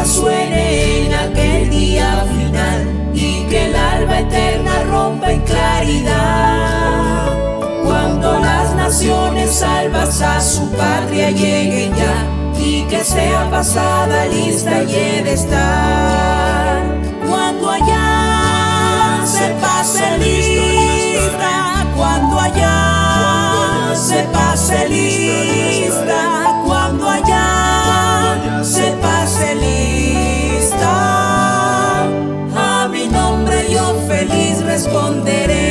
trompeta suene en aquel día final y que el alba eterna rompa en claridad. Cuando las naciones salvas a su patria lleguen ya y que sea pasada lista y he de estar. Cuando allá se pase lista, cuando allá se pase lista, cuando allá se pase lista, a mi nombre yo feliz responderé.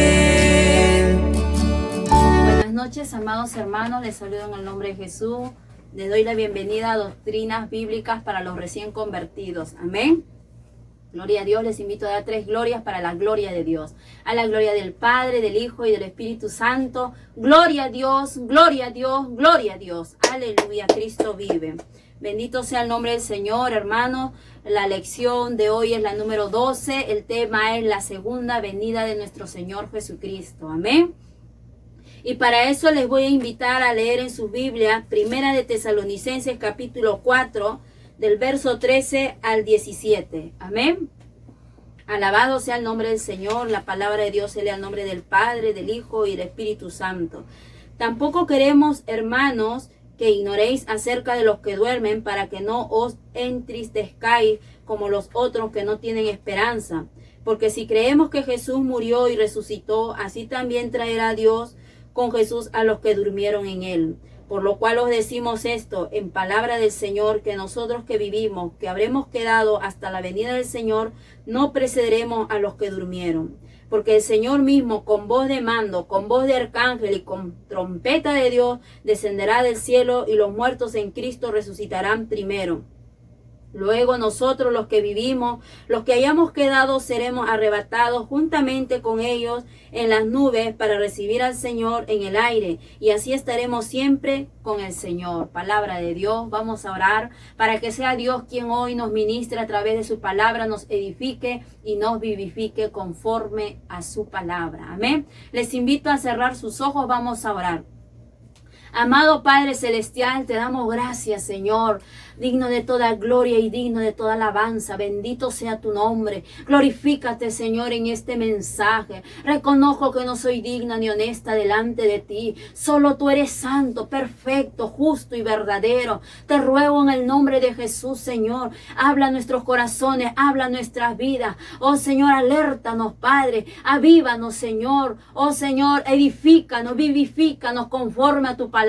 Buenas noches, amados hermanos, les saludo en el nombre de Jesús. Les doy la bienvenida a Doctrinas Bíblicas para los recién convertidos. Amén. Gloria a Dios. Les invito a dar 3 glorias para la gloria de Dios. A la gloria del Padre, del Hijo y del Espíritu Santo. Gloria a Dios, gloria a Dios, gloria a Dios. Aleluya, Cristo vive. Bendito sea el nombre del Señor, hermanos. La lección de hoy es la número 12. El tema es la segunda venida de nuestro Señor Jesucristo. Amén. Y para eso les voy a invitar a leer en su Biblia, Primera de Tesalonicenses capítulo 4, del verso 13 al 17. Amén. Alabado sea el nombre del Señor. La palabra de Dios se lee al nombre del Padre, del Hijo y del Espíritu Santo. Tampoco queremos, hermanos, que ignoréis acerca de los que duermen, para que no os entristezcáis como los otros que no tienen esperanza. Porque si creemos que Jesús murió y resucitó, así también traerá Dios con Jesús a los que durmieron en él. Por lo cual os decimos esto en palabra del Señor, que nosotros que vivimos, que habremos quedado hasta la venida del Señor, no precederemos a los que durmieron. Porque el Señor mismo, con voz de mando, con voz de arcángel y con trompeta de Dios, descenderá del cielo, y los muertos en Cristo resucitarán primero. Luego nosotros, los que vivimos, los que hayamos quedado, seremos arrebatados juntamente con ellos en las nubes para recibir al Señor en el aire. Y así estaremos siempre con el Señor. Palabra de Dios. Vamos a orar para que sea Dios quien hoy nos ministre a través de su palabra, nos edifique y nos vivifique conforme a su palabra. Amén. Les invito a cerrar sus ojos. Vamos a orar. Amado Padre Celestial, te damos gracias, Señor, digno de toda gloria y digno de toda alabanza. Bendito sea tu nombre. Glorifícate, Señor, en este mensaje. Reconozco que no soy digna ni honesta delante de ti. Solo tú eres santo, perfecto, justo y verdadero. Te ruego en el nombre de Jesús, Señor, habla a nuestros corazones, habla a nuestras vidas. Oh, Señor, alértanos, Padre. Avívanos, Señor. Oh, Señor, edifícanos, vivifícanos conforme a tu palabra.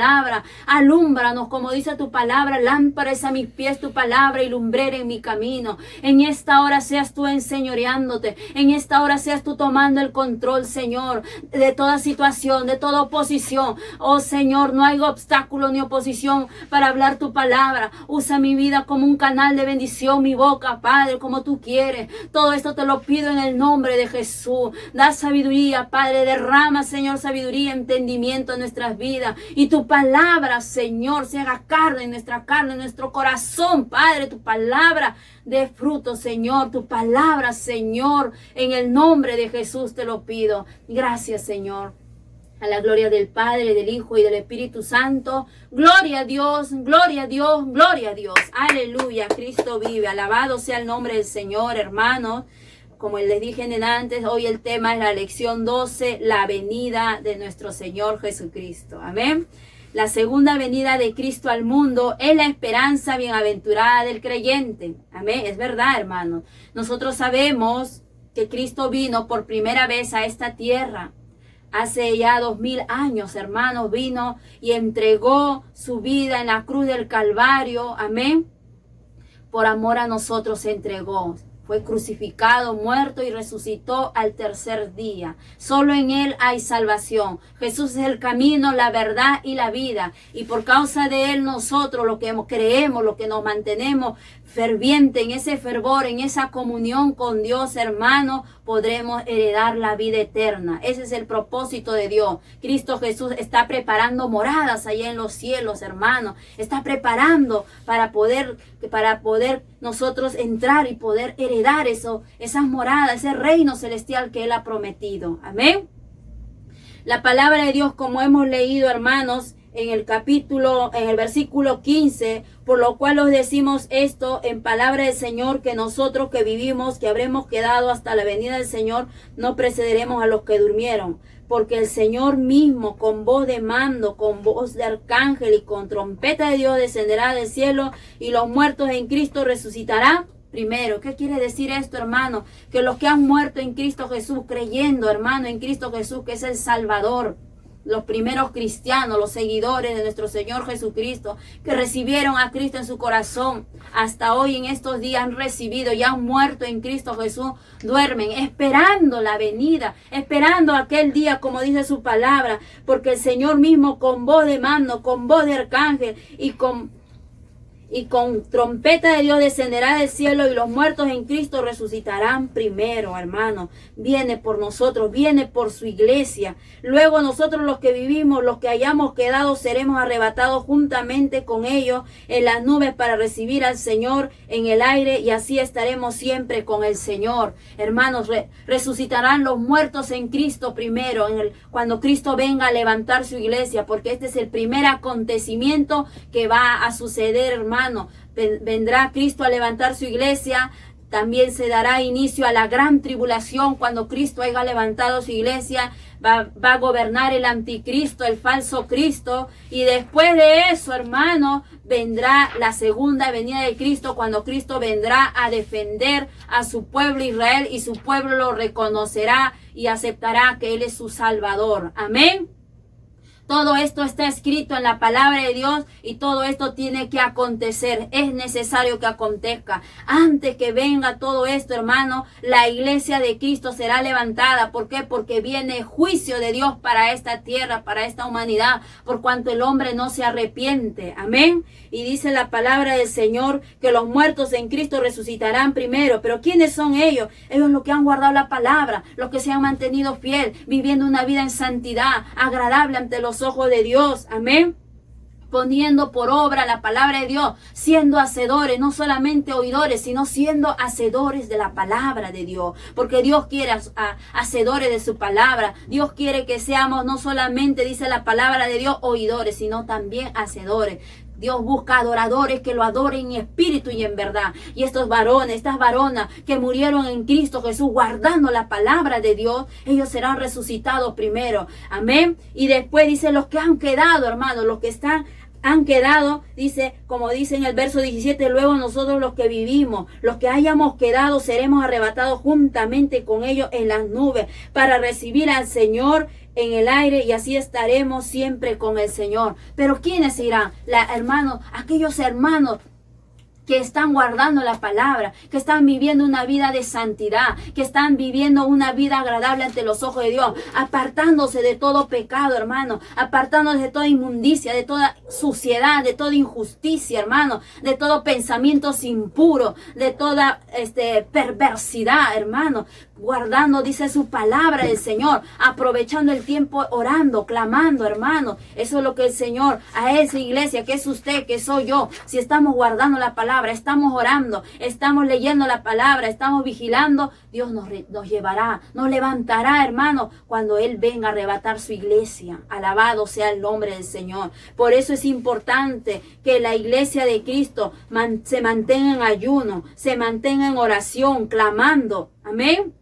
Alúmbranos, como dice tu palabra, lámpara es a mis pies tu palabra y lumbrera en mi camino. En esta hora seas tú enseñoreándote, en esta hora seas tú tomando el control, Señor, de toda situación, de toda oposición. Oh, Señor, no hay obstáculo ni oposición para hablar tu palabra. Usa mi vida como un canal de bendición, mi boca, Padre, como tú quieres. Todo esto te lo pido en el nombre de Jesús. Da sabiduría, Padre, derrama, Señor, sabiduría, entendimiento en nuestras vidas, y tu palabra, Señor, se haga carne en nuestra carne, en nuestro corazón, Padre. Tu palabra de fruto, Señor. Tu palabra, Señor, en el nombre de Jesús te lo pido. Gracias, Señor. A la gloria del Padre, del Hijo y del Espíritu Santo. Gloria a Dios, gloria a Dios, gloria a Dios. Aleluya, Cristo vive. Alabado sea el nombre del Señor, hermanos. Como les dije antes, hoy el tema es la lección 12, la venida de nuestro Señor Jesucristo. Amén. La segunda venida de Cristo al mundo es la esperanza bienaventurada del creyente. Amén. Es verdad, hermanos. Nosotros sabemos que Cristo vino por primera vez a esta tierra. Hace ya 2000 años, hermanos, vino y entregó su vida en la cruz del Calvario. Amén. Por amor a nosotros se entregó. Fue crucificado, muerto y resucitó al tercer día. Solo en Él hay salvación. Jesús es el camino, la verdad y la vida. Y por causa de Él nosotros, lo que creemos, lo que nos mantenemos ferviente en ese fervor, en esa comunión con Dios, hermano, podremos heredar la vida eterna. Ese es el propósito de Dios. Cristo Jesús está preparando moradas allá en los cielos, hermano. Está preparando para poder nosotros entrar y poder heredar esas moradas, ese reino celestial que Él ha prometido. Amén. La palabra de Dios, como hemos leído, hermanos, en el versículo 15, por lo cual os decimos esto en palabra del Señor, que nosotros que vivimos, que habremos quedado hasta la venida del Señor, no precederemos a los que durmieron. Porque el Señor mismo, con voz de mando, con voz de arcángel y con trompeta de Dios, descenderá del cielo, y los muertos en Cristo resucitarán primero. ¿Qué quiere decir esto, hermano? Que los que han muerto en Cristo Jesús, creyendo, hermano, en Cristo Jesús, que es el Salvador, los primeros cristianos, los seguidores de nuestro Señor Jesucristo, que recibieron a Cristo en su corazón, hasta hoy en estos días han recibido y han muerto en Cristo Jesús, duermen esperando la venida, esperando aquel día, como dice su palabra, porque el Señor mismo, con voz de mando, con voz de arcángel y con trompeta de Dios, descenderá del cielo, y los muertos en Cristo resucitarán primero, hermano. Viene por nosotros, viene por su iglesia. Luego nosotros, los que vivimos, los que hayamos quedado, seremos arrebatados juntamente con ellos en las nubes para recibir al Señor en el aire, y así estaremos siempre con el Señor. Hermanos, resucitarán los muertos en Cristo primero, cuando Cristo venga a levantar su iglesia, porque este es el primer acontecimiento que va a suceder, hermano. Vendrá Cristo a levantar su iglesia. También se dará inicio a la gran tribulación cuando Cristo haya levantado su iglesia. Va a gobernar el anticristo, el falso Cristo. Y después de eso, hermano, vendrá la segunda venida de Cristo, cuando Cristo vendrá a defender a su pueblo Israel, y su pueblo lo reconocerá y aceptará que Él es su Salvador. Amén. Todo esto está escrito en la palabra de Dios, y todo esto tiene que acontecer. Es necesario que acontezca. Antes que venga todo esto, hermano, la iglesia de Cristo será levantada. ¿Por qué? Porque viene juicio de Dios para esta tierra, para esta humanidad, por cuanto el hombre no se arrepiente. Amén. Y dice la palabra del Señor que los muertos en Cristo resucitarán primero. Pero ¿quiénes son ellos? Ellos los que han guardado la palabra, los que se han mantenido fiel, viviendo una vida en santidad, agradable ante los ojos de Dios. Amén. Poniendo por obra la palabra de Dios, siendo hacedores, no solamente oidores, sino siendo hacedores de la palabra de Dios, porque Dios quiere hacedores de su palabra. Dios quiere que seamos no solamente, dice la palabra de Dios, oidores, sino también hacedores. Dios busca adoradores que lo adoren en espíritu y en verdad. Y estos varones, estas varonas que murieron en Cristo Jesús guardando la palabra de Dios, ellos serán resucitados primero. Amén. Y después dice los que han quedado, hermanos, los que han quedado, dice, como dice en el verso 17, luego nosotros los que vivimos, los que hayamos quedado, seremos arrebatados juntamente con ellos en las nubes para recibir al Señor en el aire, y así estaremos siempre con el Señor. Pero ¿quiénes irán? Aquellos hermanos que están guardando la palabra, que están viviendo una vida de santidad, que están viviendo una vida agradable ante los ojos de Dios, apartándose de todo pecado, hermano, apartándose de toda inmundicia, de toda suciedad, de toda injusticia, hermano, de todo pensamiento impuro, de toda perversidad, hermano, guardando, dice su palabra del Señor, aprovechando el tiempo orando, clamando, hermano. Eso es lo que el Señor, a esa iglesia, que es usted, que soy yo, si estamos guardando la palabra, estamos orando, estamos leyendo la palabra, estamos vigilando, Dios nos llevará, nos levantará, hermano, cuando Él venga a arrebatar su iglesia. Alabado sea el nombre del Señor. Por eso es importante que la iglesia de Cristo se mantenga en ayuno, se mantenga en oración, clamando. Amén.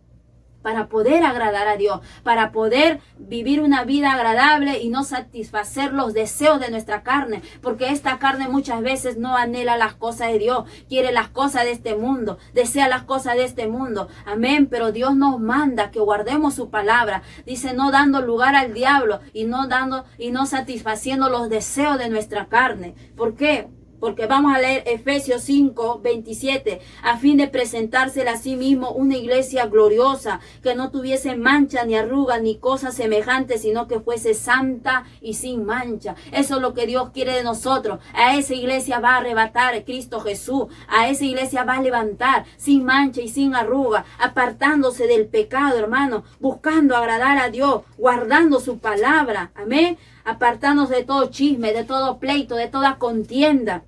Para poder agradar a Dios, para poder vivir una vida agradable y no satisfacer los deseos de nuestra carne, porque esta carne muchas veces no anhela las cosas de Dios, quiere las cosas de este mundo, desea las cosas de este mundo. Amén. Pero Dios nos manda que guardemos su palabra, dice, no dando lugar al diablo y no satisfaciendo los deseos de nuestra carne. ¿Por qué? Porque vamos a leer Efesios 5, 27, a fin de presentársela a sí mismo una iglesia gloriosa, que no tuviese mancha, ni arruga, ni cosa semejante, sino que fuese santa y sin mancha. Eso es lo que Dios quiere de nosotros. A esa iglesia va a arrebatar Cristo Jesús. A esa iglesia va a levantar sin mancha y sin arruga, apartándose del pecado, hermano, buscando agradar a Dios, guardando su palabra. Amén. Apartándose de todo chisme, de todo pleito, de toda contienda,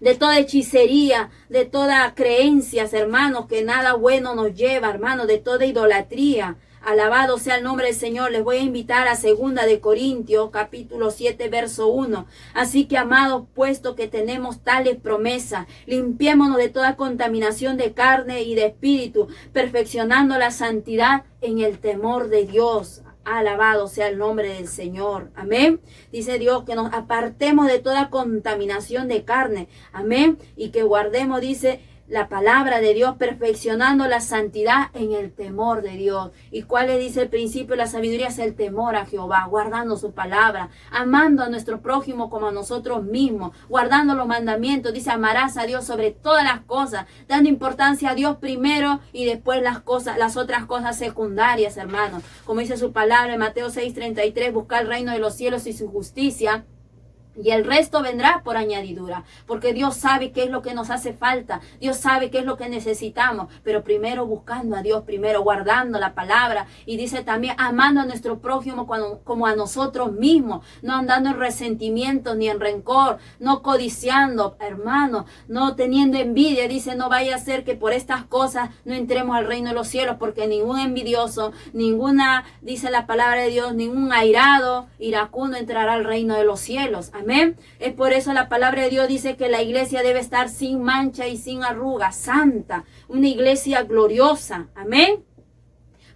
de toda hechicería, de toda creencias, hermanos, que nada bueno nos lleva, hermanos, de toda idolatría. Alabado sea el nombre del Señor. Les voy a invitar a 2 Corintios, capítulo 7, verso 1. Así que, amados, puesto que tenemos tales promesas, limpiémonos de toda contaminación de carne y de espíritu, perfeccionando la santidad en el temor de Dios. Alabado sea el nombre del Señor. Amén. Dice Dios que nos apartemos de toda contaminación de carne. Amén. Y que guardemos, dice la palabra de Dios, perfeccionando la santidad en el temor de Dios. ¿Y cuál le dice el principio de la sabiduría? Es el temor a Jehová, guardando su palabra, amando a nuestro prójimo como a nosotros mismos, guardando los mandamientos. Dice, amarás a Dios sobre todas las cosas, dando importancia a Dios primero y después las otras cosas secundarias, hermanos. Como dice su palabra en Mateo 6:33, buscar el reino de los cielos y su justicia, y el resto vendrá por añadidura, porque Dios sabe qué es lo que nos hace falta, Dios sabe qué es lo que necesitamos, pero primero buscando a Dios, primero guardando la palabra, y dice también amando a nuestro prójimo como a nosotros mismos, no andando en resentimientos ni en rencor, no codiciando, hermano, no teniendo envidia. Dice, no vaya a ser que por estas cosas no entremos al reino de los cielos, porque ningún envidioso, dice la palabra de Dios, ningún airado, iracundo entrará al reino de los cielos. Amén. Es por eso la palabra de Dios dice que la iglesia debe estar sin mancha y sin arruga, santa, una iglesia gloriosa. Amén.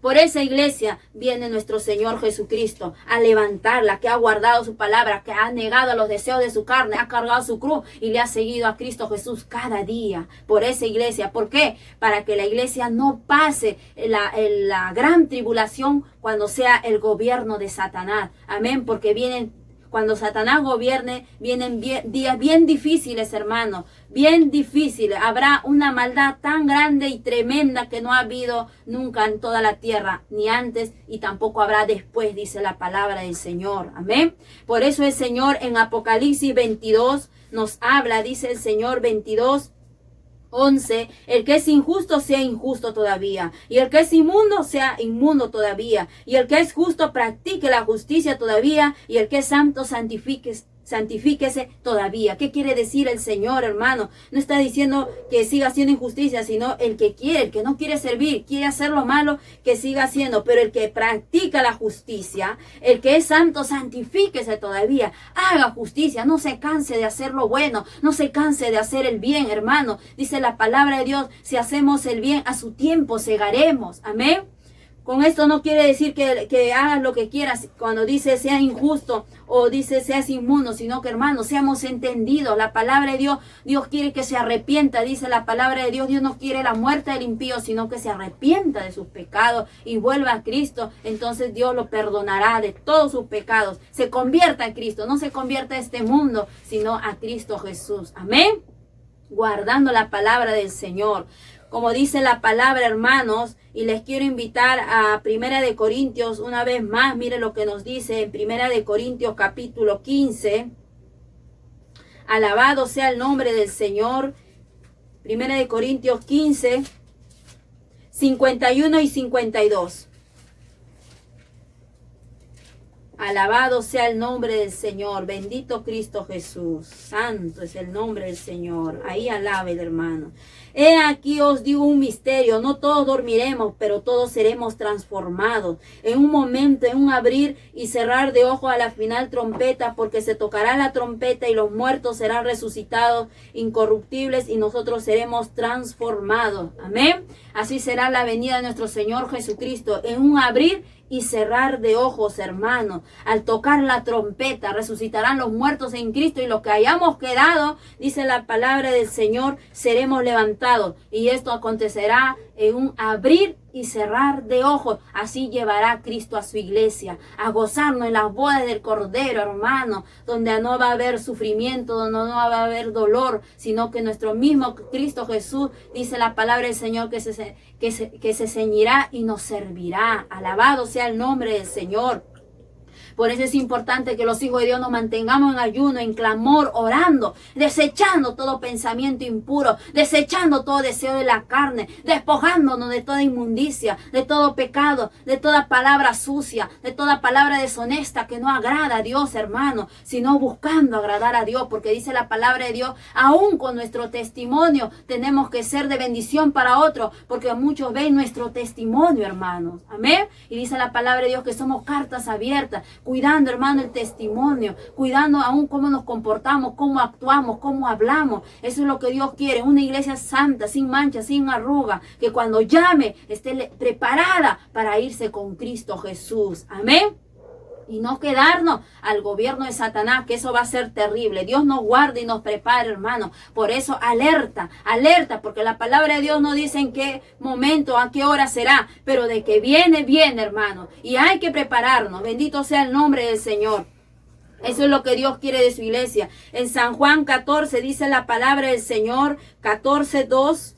Por esa iglesia viene nuestro Señor Jesucristo a levantarla, que ha guardado su palabra, que ha negado los deseos de su carne, ha cargado su cruz y le ha seguido a Cristo Jesús cada día. Por esa iglesia. ¿Por qué? Para que la iglesia no pase la gran tribulación cuando sea el gobierno de Satanás. Amén. Porque cuando Satanás gobierne, vienen días bien difíciles, hermanos, bien difíciles. Habrá una maldad tan grande y tremenda que no ha habido nunca en toda la tierra, ni antes y tampoco habrá después, dice la palabra del Señor. Amén. Por eso el Señor en Apocalipsis 22 nos habla, dice el Señor 22:11, el que es injusto sea injusto todavía, y el que es inmundo sea inmundo todavía, y el que es justo practique la justicia todavía, y el que es santo santifíquese todavía. ¿Qué quiere decir el Señor, hermano? No está diciendo que siga haciendo injusticia, sino el que no quiere servir, quiere hacer lo malo, que siga haciendo, pero el que practica la justicia, el que es santo, santifíquese todavía, haga justicia, no se canse de hacer lo bueno, no se canse de hacer el bien, hermano. Dice la palabra de Dios, si hacemos el bien, a su tiempo segaremos. Amén. Con esto no quiere decir que hagas lo que quieras cuando dice sea injusto o dice seas inmundo, sino que, hermanos, seamos entendidos. La palabra de Dios quiere que se arrepienta, dice la palabra de Dios. Dios no quiere la muerte del impío, sino que se arrepienta de sus pecados y vuelva a Cristo. Entonces Dios lo perdonará de todos sus pecados. Se convierta a Cristo, no se convierta a este mundo, sino a Cristo Jesús. Amén. Guardando la palabra del Señor. Como dice la palabra, hermanos, y les quiero invitar a 1 Corintios una vez más. Mire lo que nos dice en 1 Corintios capítulo 15. Alabado sea el nombre del Señor. 1 Corintios 15, 51 y 52. Alabado sea el nombre del Señor. Bendito Cristo Jesús. Santo es el nombre del Señor. Ahí alabe el hermano. He aquí os digo un misterio. No todos dormiremos, pero todos seremos transformados. En un momento, en un abrir y cerrar de ojos a la final trompeta, porque se tocará la trompeta y los muertos serán resucitados incorruptibles y nosotros seremos transformados. Amén. Así será la venida de nuestro Señor Jesucristo. En un abrir y cerrar de ojos, hermanos. Al tocar la trompeta, resucitarán los muertos en Cristo y los que hayamos quedado, dice la palabra del Señor, seremos levantados. Y esto acontecerá en un abrir y cerrar de ojos. Así llevará Cristo a su iglesia, a gozarnos en las bodas del Cordero, hermano, donde no va a haber sufrimiento, donde no va a haber dolor, sino que nuestro mismo Cristo Jesús, dice la palabra del Señor, que se ceñirá y nos servirá. Alabado sea el nombre del Señor. Por eso es importante que los hijos de Dios nos mantengamos en ayuno, en clamor, orando, desechando todo pensamiento impuro, desechando todo deseo de la carne, despojándonos de toda inmundicia, de todo pecado, de toda palabra sucia, de toda palabra deshonesta que no agrada a Dios, hermano, sino buscando agradar a Dios, porque dice la palabra de Dios, aún con nuestro testimonio tenemos que ser de bendición para otros, porque muchos ven nuestro testimonio, hermanos. Amén. Y dice la palabra de Dios que somos cartas abiertas, cuidando, hermano, el testimonio, cuidando aún cómo nos comportamos, cómo actuamos, cómo hablamos. Eso es lo que Dios quiere, una iglesia santa, sin mancha, sin arruga, que cuando llame esté preparada para irse con Cristo Jesús. Amén. Y no quedarnos al gobierno de Satanás, que eso va a ser terrible. Dios nos guarda y nos prepara, hermano. Por eso alerta, alerta, porque la palabra de Dios no dice en qué momento, a qué hora será, pero de que viene, viene, hermano. Y hay que prepararnos. Bendito sea el nombre del Señor. Eso es lo que Dios quiere de su iglesia. En San Juan 14 dice la palabra del Señor, 14:2.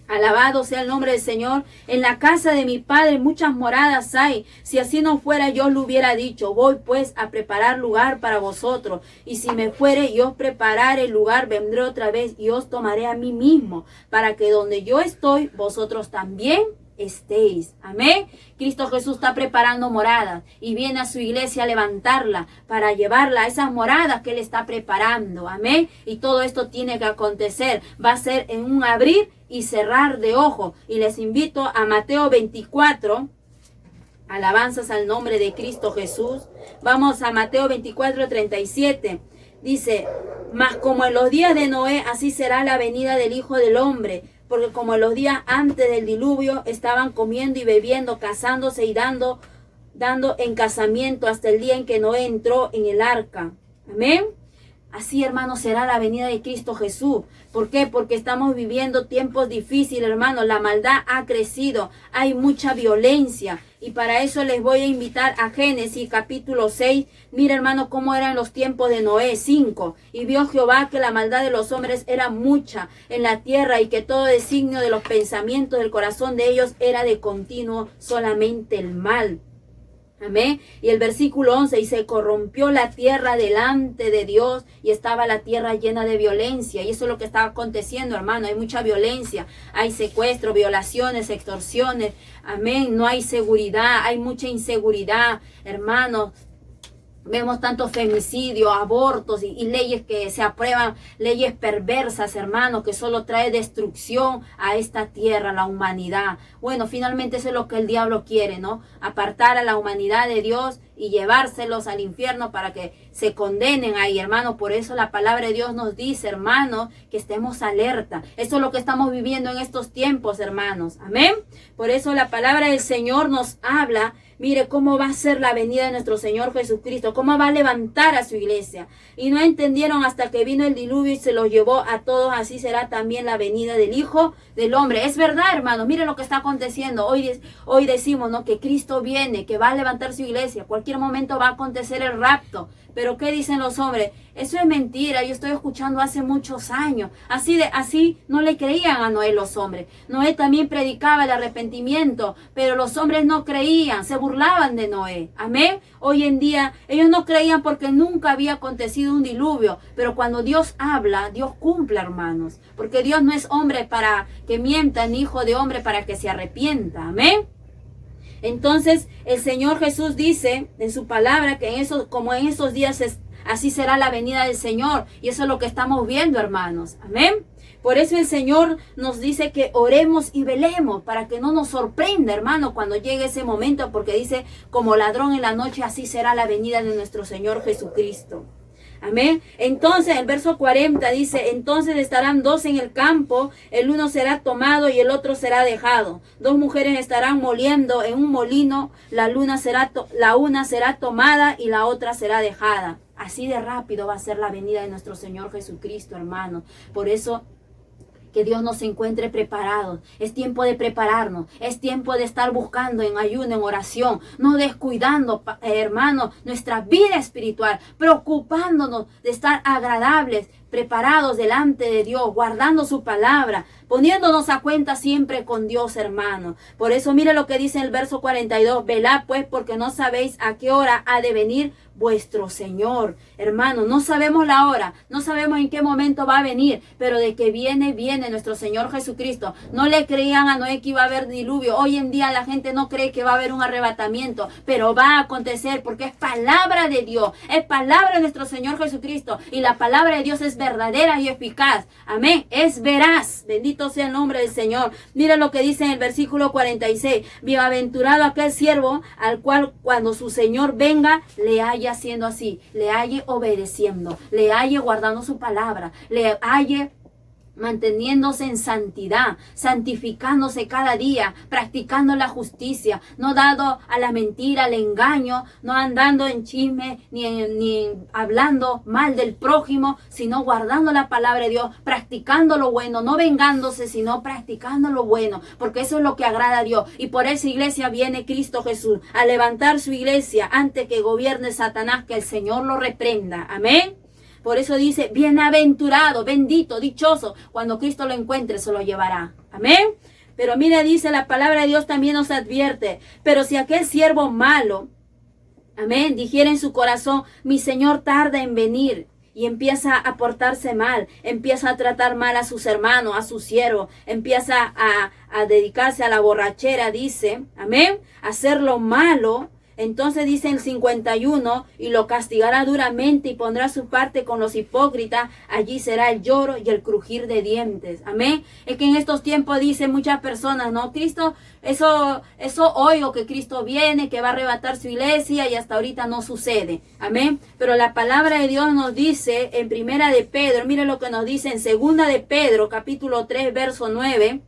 Alabado sea el nombre del Señor. En la casa de mi Padre muchas moradas hay. Si así no fuera, yo lo hubiera dicho. Voy pues a preparar lugar para vosotros. Y si me fuere y os preparare el lugar, vendré otra vez y os tomaré a mí mismo, para que donde yo estoy, vosotros también estéis. Amén. Cristo Jesús está preparando moradas y viene a su iglesia a levantarla para llevarla a esas moradas que Él está preparando. Amén. Y todo esto tiene que acontecer. Va a ser en un abrir y cerrar de ojo. Y les invito a Mateo 24. Alabanzas al nombre de Cristo Jesús. Vamos a Mateo 24:37. Dice, mas como en los días de Noé, así será la venida del Hijo del Hombre. Porque como en los días antes del diluvio estaban comiendo y bebiendo, casándose y dando en casamiento hasta el día en que Noé entró en el arca. Amén. Así, hermanos, será la venida de Cristo Jesús. ¿Por qué? Porque estamos viviendo tiempos difíciles, hermanos. La maldad ha crecido. Hay mucha violencia. Y para eso les voy a invitar a Génesis capítulo 6. Mira, hermanos, cómo eran los tiempos de Noé. 5. Y vio Jehová que la maldad de los hombres era mucha en la tierra y que todo designio de los pensamientos del corazón de ellos era de continuo solamente el mal. Amén. Y el versículo 11, y se corrompió la tierra delante de Dios y estaba la tierra llena de violencia. Y eso es lo que está aconteciendo, hermano. Hay mucha violencia, hay secuestro, violaciones, extorsiones. Amén. No hay seguridad, hay mucha inseguridad, hermanos. Vemos tantos femicidios, abortos y leyes que se aprueban, leyes perversas, hermanos, que solo trae destrucción a esta tierra, a la humanidad. Bueno, finalmente eso es lo que el diablo quiere, ¿no? Apartar a la humanidad de Dios y llevárselos al infierno para que se condenen ahí, hermanos. Por eso la palabra de Dios nos dice, hermanos, que estemos alerta. Eso es lo que estamos viviendo en estos tiempos, hermanos. Amén. Por eso la palabra del Señor nos habla. Mire cómo va a ser la venida de nuestro Señor Jesucristo, cómo va a levantar a su iglesia. Y no entendieron hasta que vino el diluvio y se los llevó a todos. Así será también la venida del Hijo del Hombre. Es verdad, hermanos, mire lo que está aconteciendo. Hoy decimos, ¿no?, que Cristo viene, que va a levantar su iglesia. Cualquier momento va a acontecer el rapto. Pero ¿qué dicen los hombres? Eso es mentira, yo estoy escuchando hace muchos años. Así no le creían a Noé los hombres. Noé también predicaba el arrepentimiento, pero los hombres no creían, se burlaban de Noé. Amén. Hoy en día ellos no creían porque nunca había acontecido un diluvio. Pero cuando Dios habla, Dios cumple, hermanos. Porque Dios no es hombre para que mienta, ni hijo de hombre para que se arrepienta. Amén. Entonces el Señor Jesús dice en su palabra que como en esos días así será la venida del Señor. Y eso es lo que estamos viendo, hermanos. Amén. Por eso el Señor nos dice que oremos y velemos para que no nos sorprenda, hermano, cuando llegue ese momento. Porque dice, como ladrón en la noche, así será la venida de nuestro Señor Jesucristo. Amén. Entonces el verso 40 dice, entonces estarán dos en el campo, el uno será tomado y el otro será dejado. Dos mujeres estarán moliendo en un molino, la una será tomada y la otra será dejada. Así de rápido va a ser la venida de nuestro Señor Jesucristo, hermanos. Por eso que Dios nos encuentre preparados. Es tiempo de prepararnos. Es tiempo de estar buscando en ayuno, en oración. No descuidando, hermanos, nuestra vida espiritual. Preocupándonos de estar agradables, preparados delante de Dios, guardando su palabra, poniéndonos a cuenta siempre con Dios, hermano. Por eso mire lo que dice el verso 42, velad pues porque no sabéis a qué hora ha de venir vuestro Señor. Hermano, no sabemos la hora, no sabemos en qué momento va a venir, pero de que viene, viene nuestro Señor Jesucristo. No le creían a Noé que iba a haber diluvio. Hoy en día la gente no cree que va a haber un arrebatamiento, pero va a acontecer porque es palabra de Dios, es palabra de nuestro Señor Jesucristo, y la palabra de Dios es verdadera y eficaz. Amén, es veraz. Bendito sea el nombre del Señor. Mira lo que dice en el versículo 46, bienaventurado aquel siervo al cual cuando su Señor venga le haya haciendo así, le halle obedeciendo, le halle guardando su palabra, le halle manteniéndose en santidad, santificándose cada día, practicando la justicia, no dado a la mentira, al engaño, no andando en chisme, ni hablando mal del prójimo, sino guardando la palabra de Dios, practicando lo bueno, no vengándose, sino practicando lo bueno, porque eso es lo que agrada a Dios. Y por esa iglesia viene Cristo Jesús, a levantar su iglesia antes que gobierne Satanás, que el Señor lo reprenda. Amén. Por eso dice, bienaventurado, bendito, dichoso, cuando Cristo lo encuentre se lo llevará. Amén. Pero mira, dice la palabra de Dios también nos advierte, pero si aquel siervo malo, amén, dijera en su corazón, mi Señor tarda en venir, y empieza a portarse mal, empieza a tratar mal a sus hermanos, a sus siervos, empieza a dedicarse a la borrachera, dice, amén, a hacer lo malo. Entonces dice el 51, y lo castigará duramente y pondrá su parte con los hipócritas, allí será el lloro y el crujir de dientes. Amén. Es que en estos tiempos dicen muchas personas, no, Cristo, eso oigo que Cristo viene, que va a arrebatar su iglesia, y hasta ahorita no sucede. Amén. Pero la palabra de Dios nos dice en primera de Pedro, mire lo que nos dice en segunda de Pedro, capítulo 3, verso 9.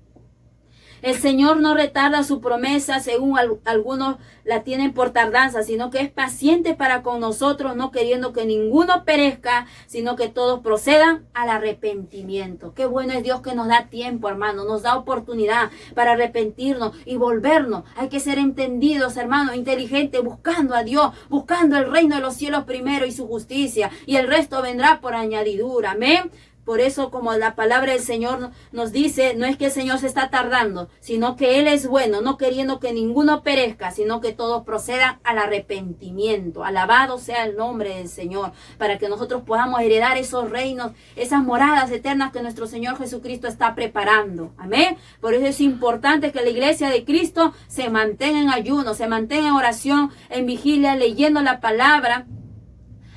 El Señor no retarda su promesa, según algunos la tienen por tardanza, sino que es paciente para con nosotros, no queriendo que ninguno perezca, sino que todos procedan al arrepentimiento. Qué bueno es Dios que nos da tiempo, hermano, nos da oportunidad para arrepentirnos y volvernos. Hay que ser entendidos, hermano, inteligentes, buscando a Dios, buscando el reino de los cielos primero y su justicia, y el resto vendrá por añadidura. Amén. Por eso, como la palabra del Señor nos dice, no es que el Señor se está tardando, sino que Él es bueno, no queriendo que ninguno perezca, sino que todos procedan al arrepentimiento. Alabado sea el nombre del Señor, para que nosotros podamos heredar esos reinos, esas moradas eternas que nuestro Señor Jesucristo está preparando. Amén. Por eso es importante que la iglesia de Cristo se mantenga en ayuno, se mantenga en oración, en vigilia, leyendo la palabra,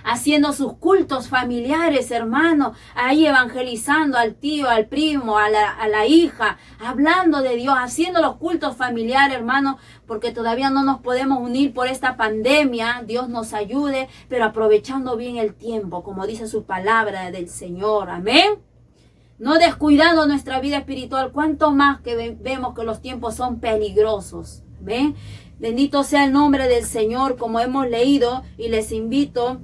haciendo sus cultos familiares, hermano, ahí evangelizando al tío, al primo, a la hija, hablando de Dios, haciendo los cultos familiares, hermano, porque todavía no nos podemos unir por esta pandemia. Dios nos ayude, pero aprovechando bien el tiempo, como dice su palabra del Señor. Amén. No descuidando nuestra vida espiritual, cuanto más que vemos que los tiempos son peligrosos. Amén. Bendito sea el nombre del Señor, como hemos leído, y les invito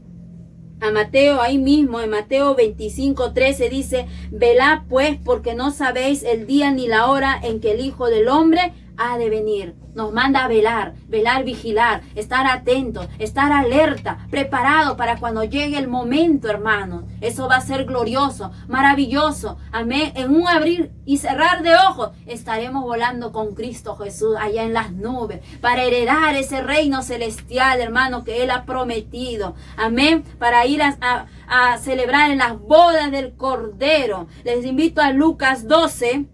a Mateo, ahí mismo en Mateo 25:13 dice, velad pues porque no sabéis el día ni la hora en que el Hijo del Hombre ha de venir. Nos manda a velar, vigilar, estar atentos, estar alerta, preparado para cuando llegue el momento, hermanos. Eso va a ser glorioso, maravilloso. Amén. En un abrir y cerrar de ojos estaremos volando con Cristo Jesús allá en las nubes para heredar ese reino celestial, hermano, que Él ha prometido. Amén. Para ir a celebrar en las bodas del Cordero. Les invito a Lucas 12.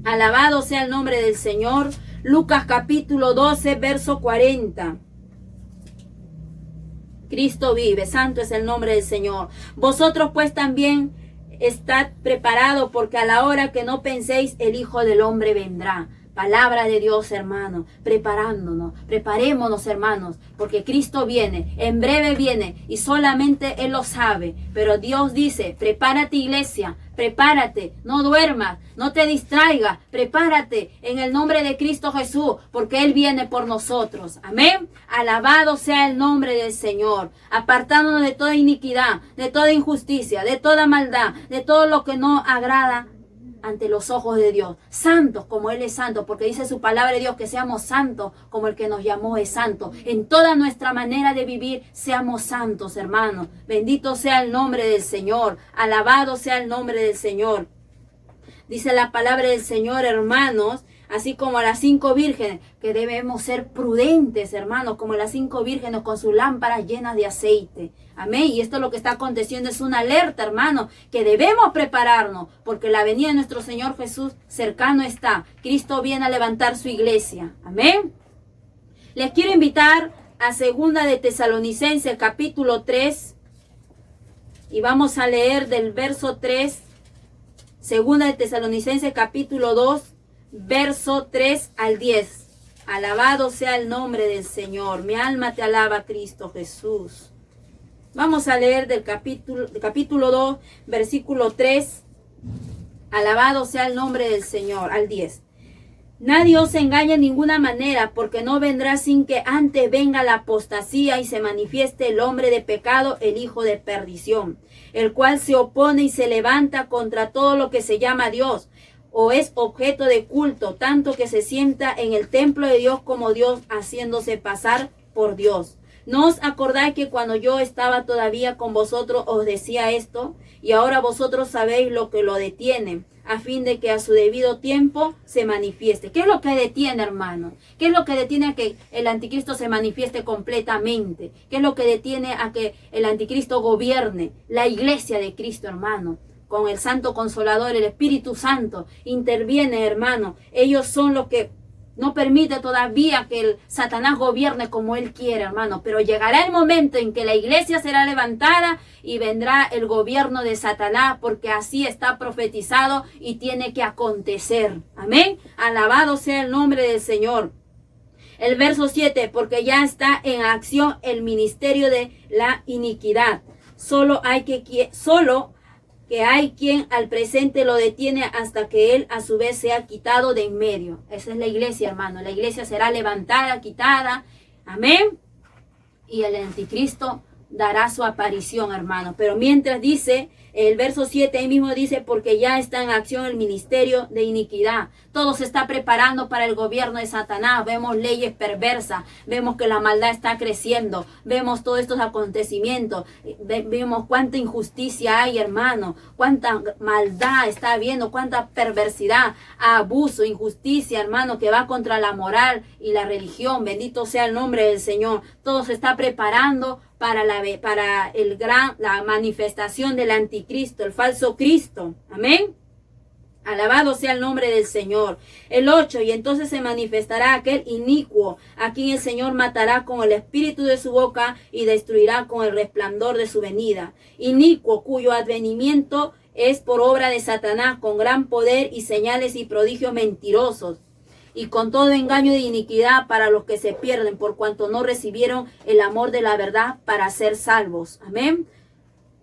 Alabado sea el nombre del Señor. Lucas capítulo 12, verso 40. Cristo vive, santo es el nombre del Señor. Vosotros pues también estad preparados, porque a la hora que no penséis el Hijo del Hombre vendrá. Palabra de Dios, hermanos, preparémonos, hermanos, porque Cristo viene, en breve viene, y solamente Él lo sabe. Pero Dios dice, prepárate, iglesia, prepárate, no duermas, no te distraigas, prepárate en el nombre de Cristo Jesús, porque Él viene por nosotros. Amén. Alabado sea el nombre del Señor, apartándonos de toda iniquidad, de toda injusticia, de toda maldad, de todo lo que no agrada ante los ojos de Dios, santos como Él es santo, porque dice su palabra de Dios que seamos santos como el que nos llamó es santo. En toda nuestra manera de vivir, seamos santos, hermanos. Bendito sea el nombre del Señor, alabado sea el nombre del Señor. Dice la palabra del Señor, hermanos, así como a las 5 vírgenes, que debemos ser prudentes, hermanos, como las 5 vírgenes con sus lámparas llenas de aceite. Amén. Y esto lo que está aconteciendo es una alerta, hermano, que debemos prepararnos, porque la venida de nuestro Señor Jesús cercano está. Cristo viene a levantar su iglesia. Amén. Les quiero invitar a 2 de Tesalonicenses, capítulo 3, y vamos a leer del verso 3, 2 de Tesalonicenses, capítulo 2, verso 3 al 10. Alabado sea el nombre del Señor. Mi alma te alaba, Cristo Jesús. Vamos a leer del capítulo 2, versículo 3. Alabado sea el nombre del Señor, al 10. Nadie os engañe en ninguna manera, porque no vendrá sin que antes venga la apostasía y se manifieste el hombre de pecado, el hijo de perdición, el cual se opone y se levanta contra todo lo que se llama Dios, o es objeto de culto, tanto que se sienta en el templo de Dios como Dios, haciéndose pasar por Dios. ¿No os acordáis que cuando yo estaba todavía con vosotros os decía esto? Y ahora vosotros sabéis lo que lo detiene, a fin de que a su debido tiempo se manifieste. ¿Qué es lo que detiene, hermano? ¿Qué es lo que detiene a que el anticristo se manifieste completamente? ¿Qué es lo que detiene a que el anticristo gobierne? La iglesia de Cristo, hermano. Con el Santo Consolador, el Espíritu Santo, interviene, hermano. Ellos son los que no permite todavía que el Satanás gobierne como él quiere, hermano. Pero llegará el momento en que la iglesia será levantada y vendrá el gobierno de Satanás, porque así está profetizado y tiene que acontecer. Amén. Alabado sea el nombre del Señor. El verso 7, porque ya está en acción el ministerio de la iniquidad. Solo que hay quien al presente lo detiene hasta que él a su vez sea quitado de en medio. Esa es la iglesia, hermano. La iglesia será levantada, quitada. Amén. Y el anticristo dará su aparición, hermano. Pero mientras dice, el verso 7 ahí mismo dice, porque ya está en acción el ministerio de iniquidad. Todo se está preparando para el gobierno de Satanás. Vemos leyes perversas. Vemos que la maldad está creciendo. Vemos todos estos acontecimientos. Vemos cuánta injusticia hay, hermano. Cuánta maldad está habiendo. Cuánta perversidad, abuso, injusticia, hermano, que va contra la moral y la religión. Bendito sea el nombre del Señor. Todo se está preparando para la manifestación del anticristo, el falso Cristo. Amén. Alabado sea el nombre del Señor. El 8, y entonces se manifestará aquel inicuo, a quien el Señor matará con el espíritu de su boca y destruirá con el resplandor de su venida. Inicuo, cuyo advenimiento es por obra de Satanás, con gran poder y señales y prodigios mentirosos, y con todo engaño de iniquidad para los que se pierden, por cuanto no recibieron el amor de la verdad para ser salvos. Amén.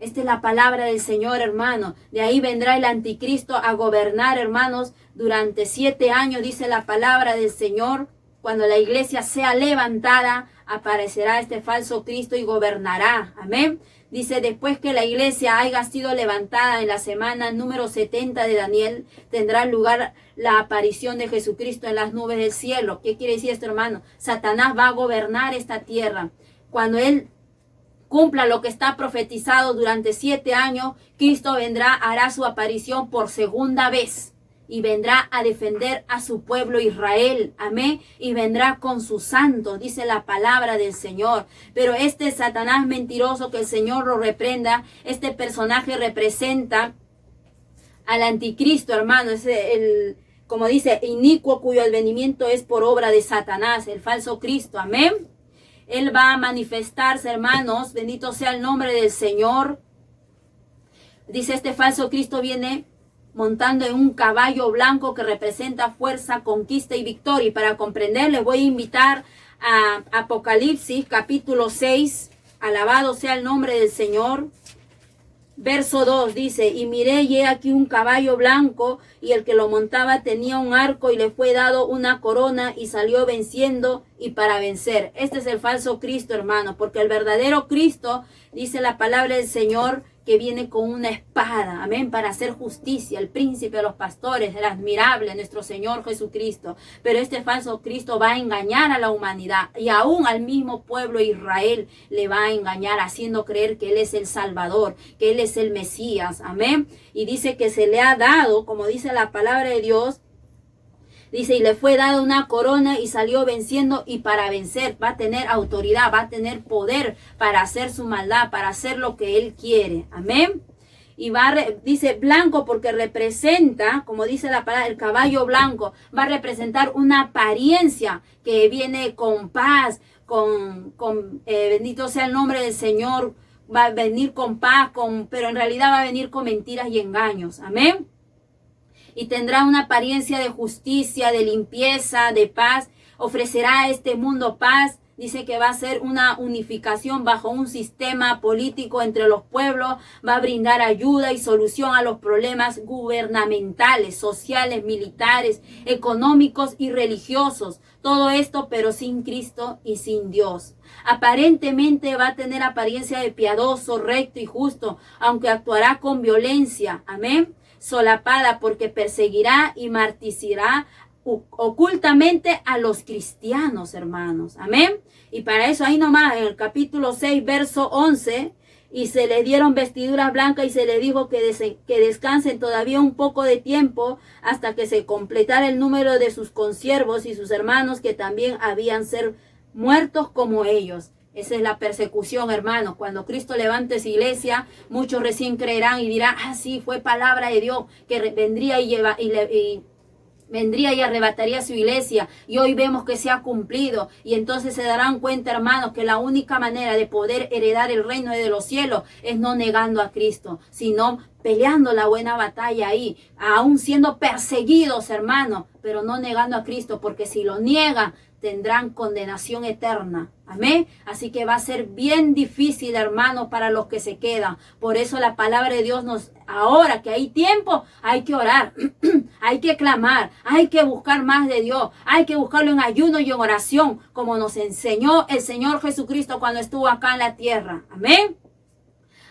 Esta es la palabra del Señor, hermano. De ahí vendrá el anticristo a gobernar, hermanos, durante 7 años, dice la palabra del Señor. Cuando la iglesia sea levantada, aparecerá este falso Cristo y gobernará. Amén. Dice, después que la iglesia haya sido levantada en la semana número 70 de Daniel, tendrá lugar la aparición de Jesucristo en las nubes del cielo. ¿Qué quiere decir esto, hermano? Satanás va a gobernar esta tierra. Cuando él cumpla lo que está profetizado durante 7 años, Cristo vendrá, hará su aparición por segunda vez. Y vendrá a defender a su pueblo Israel. Amén. Y vendrá con sus santos, dice la palabra del Señor. Pero este Satanás mentiroso, que el Señor lo reprenda, este personaje representa al anticristo, hermano. Es como dice, inicuo, cuyo advenimiento es por obra de Satanás, el falso Cristo. Amén. Él va a manifestarse, hermanos. Bendito sea el nombre del Señor. Dice, este falso Cristo viene montando en un caballo blanco que representa fuerza, conquista y victoria. Y para comprender, les voy a invitar a Apocalipsis capítulo 6. Alabado sea el nombre del Señor. Verso 2 dice, y miré y he aquí un caballo blanco, y el que lo montaba tenía un arco y le fue dado una corona y salió venciendo y para vencer. Este es el falso Cristo, hermano, porque el verdadero Cristo, dice la palabra del Señor, que viene con una espada, amén, para hacer justicia, el príncipe de los pastores, el admirable, nuestro Señor Jesucristo. Pero este falso Cristo va a engañar a la humanidad y aún al mismo pueblo Israel le va a engañar, haciendo creer que Él es el Salvador, que Él es el Mesías, amén. Y dice que se le ha dado, como dice la palabra de Dios, dice, y le fue dada una corona y salió venciendo, y para vencer va a tener autoridad, va a tener poder para hacer su maldad, para hacer lo que Él quiere. Amén. Y dice blanco porque representa, como dice la palabra, el caballo blanco, va a representar una apariencia que viene con paz, bendito sea el nombre del Señor, va a venir con paz, pero en realidad va a venir con mentiras y engaños. Amén. Y tendrá una apariencia de justicia, de limpieza, de paz. Ofrecerá a este mundo paz. Dice que va a ser una unificación bajo un sistema político entre los pueblos. Va a brindar ayuda y solución a los problemas gubernamentales, sociales, militares, económicos y religiosos. Todo esto, pero sin Cristo y sin Dios. Aparentemente va a tener apariencia de piadoso, recto y justo, aunque actuará con violencia. Amén. Solapada, porque perseguirá y martirizará ocultamente a los cristianos, hermanos. Amén. Y para eso ahí nomás, en el capítulo 6, verso 11, y se le dieron vestiduras blancas y se le dijo que descansen todavía un poco de tiempo hasta que se completara el número de sus consiervos y sus hermanos que también habían ser muertos como ellos. Esa es la persecución, hermanos. Cuando Cristo levante su iglesia, muchos recién creerán y dirán, sí, fue palabra de Dios que vendría vendría y arrebataría su iglesia, y hoy vemos que se ha cumplido. Y entonces se darán cuenta, hermanos, que la única manera de poder heredar el reino de los cielos es no negando a Cristo, sino peleando la buena batalla ahí, aún siendo perseguidos, hermanos, pero no negando a Cristo, porque si lo niegan, tendrán condenación eterna. Amén. Así que va a ser bien difícil, hermanos, para los que se quedan. Por eso la palabra de Dios ahora que hay tiempo, hay que orar, hay que clamar, hay que buscar más de Dios, hay que buscarlo en ayuno y en oración, como nos enseñó el Señor Jesucristo cuando estuvo acá en la tierra. Amén.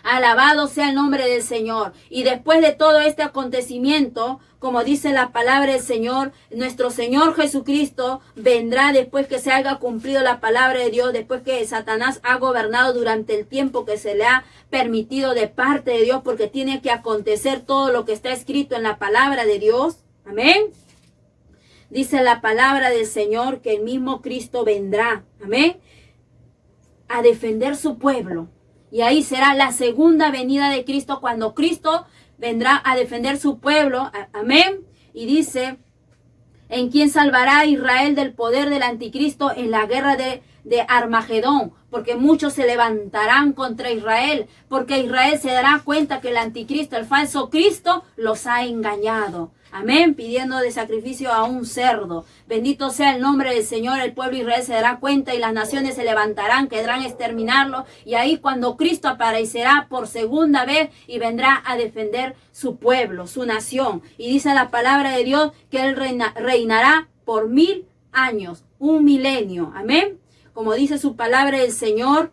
Alabado sea el nombre del Señor. Y después de todo este acontecimiento, como dice la palabra del Señor, nuestro Señor Jesucristo vendrá después que se haya cumplido la palabra de Dios, después que Satanás ha gobernado durante el tiempo que se le ha permitido de parte de Dios, porque tiene que acontecer todo lo que está escrito en la palabra de Dios. Amén. Dice la palabra del Señor que el mismo Cristo vendrá. Amén. A defender su pueblo. Y ahí será la segunda venida de Cristo, cuando Cristo vendrá a defender su pueblo. Amén. Y dice, ¿en quién salvará a Israel del poder del anticristo en la guerra de Armagedón? Porque muchos se levantarán contra Israel, porque Israel se dará cuenta que el anticristo, el falso Cristo, los ha engañado. Amén, pidiendo de sacrificio a un cerdo. Bendito sea el nombre del Señor. El pueblo de Israel se dará cuenta y las naciones se levantarán, querrán exterminarlo. Y ahí cuando Cristo aparecerá por segunda vez y vendrá a defender su pueblo, su nación. Y dice la palabra de Dios que Él reinará por 1000 años, un milenio. Amén. Como dice su palabra del Señor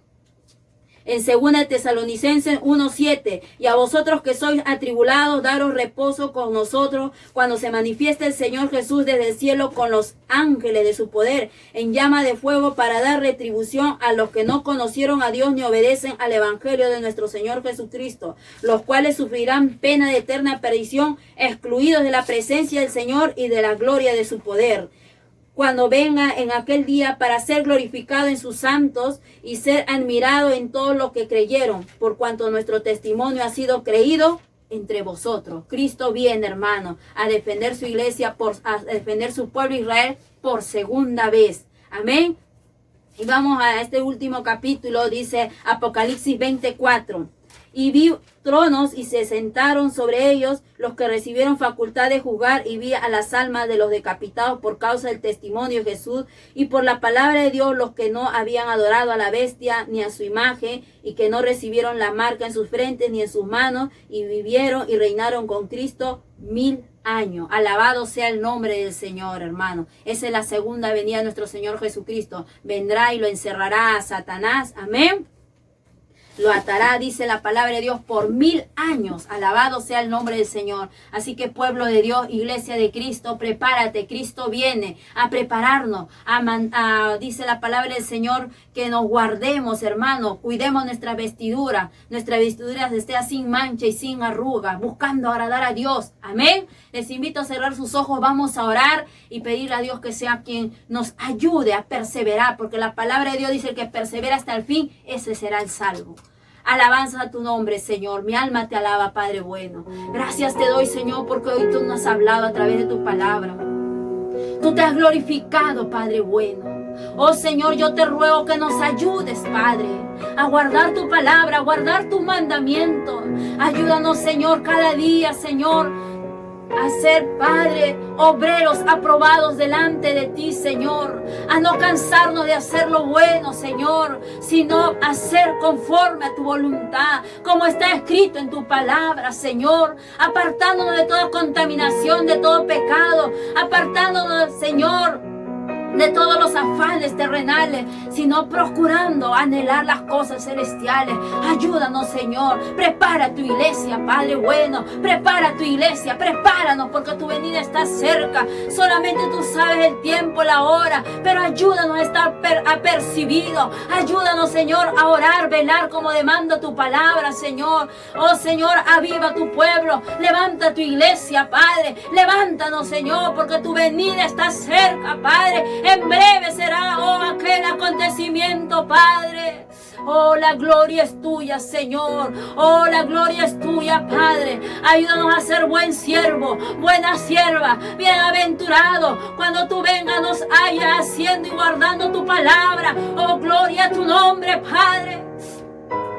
en 2 Tesalonicenses 1:7, y a vosotros que sois atribulados, daros reposo con nosotros cuando se manifieste el Señor Jesús desde el cielo con los ángeles de su poder en llama de fuego, para dar retribución a los que no conocieron a Dios ni obedecen al evangelio de nuestro Señor Jesucristo, los cuales sufrirán pena de eterna perdición, excluidos de la presencia del Señor y de la gloria de su poder, cuando venga en aquel día, para ser glorificado en sus santos y ser admirado en todos los que creyeron, por cuanto nuestro testimonio ha sido creído entre vosotros. Cristo viene, hermano, a defender su iglesia, a defender su pueblo Israel por segunda vez. Amén. Y vamos a este último capítulo, dice Apocalipsis 24. Y vi tronos y se sentaron sobre ellos los que recibieron facultad de juzgar, y vi a las almas de los decapitados por causa del testimonio de Jesús y por la palabra de Dios, los que no habían adorado a la bestia ni a su imagen, y que no recibieron la marca en sus frentes ni en sus manos, y vivieron y reinaron con Cristo 1000 años. Alabado sea el nombre del Señor, hermano. Esa es la segunda venida de nuestro Señor Jesucristo. Vendrá y lo encerrará a Satanás. Amén. lo atará, dice la palabra de Dios, por 1000 años. Alabado sea el nombre del Señor. Así que pueblo de Dios, iglesia de Cristo, prepárate. Cristo viene a prepararnos. Dice la palabra del Señor que nos guardemos, hermanos. Cuidemos nuestra vestidura esté sin mancha y sin arruga, buscando agradar a Dios. Amén. Les invito a cerrar sus ojos. Vamos a orar y pedirle a Dios que sea quien nos ayude a perseverar. Porque la palabra de Dios dice que persevera hasta el fin, ese será el salvo. Alabanza a tu nombre, Señor. Mi alma te alaba, Padre bueno. Gracias te doy, Señor, porque hoy tú nos has hablado a través de tu palabra. Tú te has glorificado, Padre bueno. Oh, Señor, yo te ruego que nos ayudes, Padre, a guardar tu palabra, a guardar tus mandamientos. Ayúdanos, Señor, cada día, Señor, a ser, Padre, obreros aprobados delante de ti, Señor. A no cansarnos de hacer lo bueno, Señor, sino hacer conforme a tu voluntad, como está escrito en tu palabra, Señor. Apartándonos de toda contaminación, de todo pecado. Apartándonos, Señor, de todos los afanes terrenales, sino procurando anhelar las cosas celestiales. Ayúdanos, Señor. Prepara tu iglesia, Padre bueno. Prepara tu iglesia, prepáranos, porque tu venida está cerca. Solamente tú sabes el tiempo, la hora, pero ayúdanos a estar apercibidos. Ayúdanos, Señor, a orar, velar como demanda tu palabra, Señor. Oh, Señor, aviva tu pueblo. Levanta tu iglesia, Padre. Levántanos, Señor, porque tu venida está cerca, Padre. En breve será, oh, aquel acontecimiento, Padre. Oh, la gloria es tuya, Señor. Oh, la gloria es tuya, Padre. Ayúdanos a ser buen siervo, buena sierva, bienaventurado. Cuando tú vengas nos haya haciendo y guardando tu palabra. Oh, gloria a tu nombre, Padre.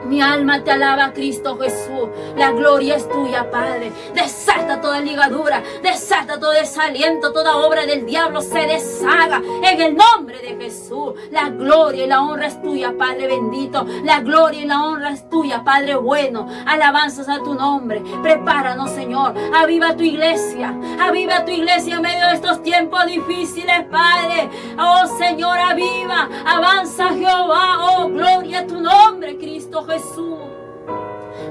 Mi alma te alaba, Cristo Jesús. La gloria es tuya, Padre. Desata toda ligadura, desata todo desaliento, toda obra del diablo se deshaga en el nombre de Jesús. La gloria y la honra es tuya, Padre bendito. La gloria y la honra es tuya, Padre bueno. Alabanzas a tu nombre. Prepáranos, Señor. Aviva tu iglesia. Aviva tu iglesia en medio de estos tiempos difíciles, Padre. Oh, Señor, aviva. Avanza, Jehová. Oh, gloria a tu nombre, Cristo Jesús.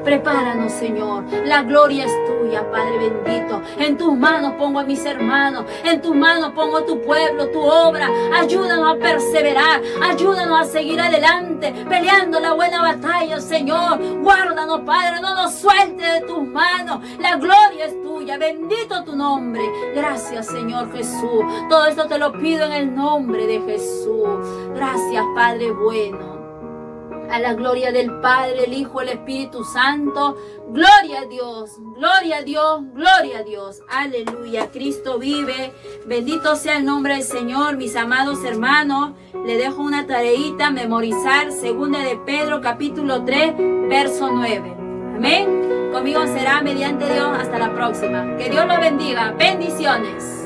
Prepáranos, Señor. La gloria es tuya, Padre bendito. En tus manos pongo a mis hermanos. En tus manos pongo tu pueblo, tu obra. Ayúdanos a perseverar. Ayúdanos a seguir adelante, peleando la buena batalla, Señor. Guárdanos, Padre. No nos sueltes de tus manos. La gloria es tuya. Bendito tu nombre. Gracias, Señor Jesús. Todo esto te lo pido en el nombre de Jesús. Gracias, Padre bueno. A la gloria del Padre, el Hijo, el Espíritu Santo. Gloria a Dios, gloria a Dios, gloria a Dios. Aleluya, Cristo vive. Bendito sea el nombre del Señor, mis amados hermanos. Le dejo una tareita, memorizar 2 de Pedro, capítulo 3, verso 9. Amén. Conmigo será mediante Dios. Hasta la próxima. Que Dios los bendiga. Bendiciones.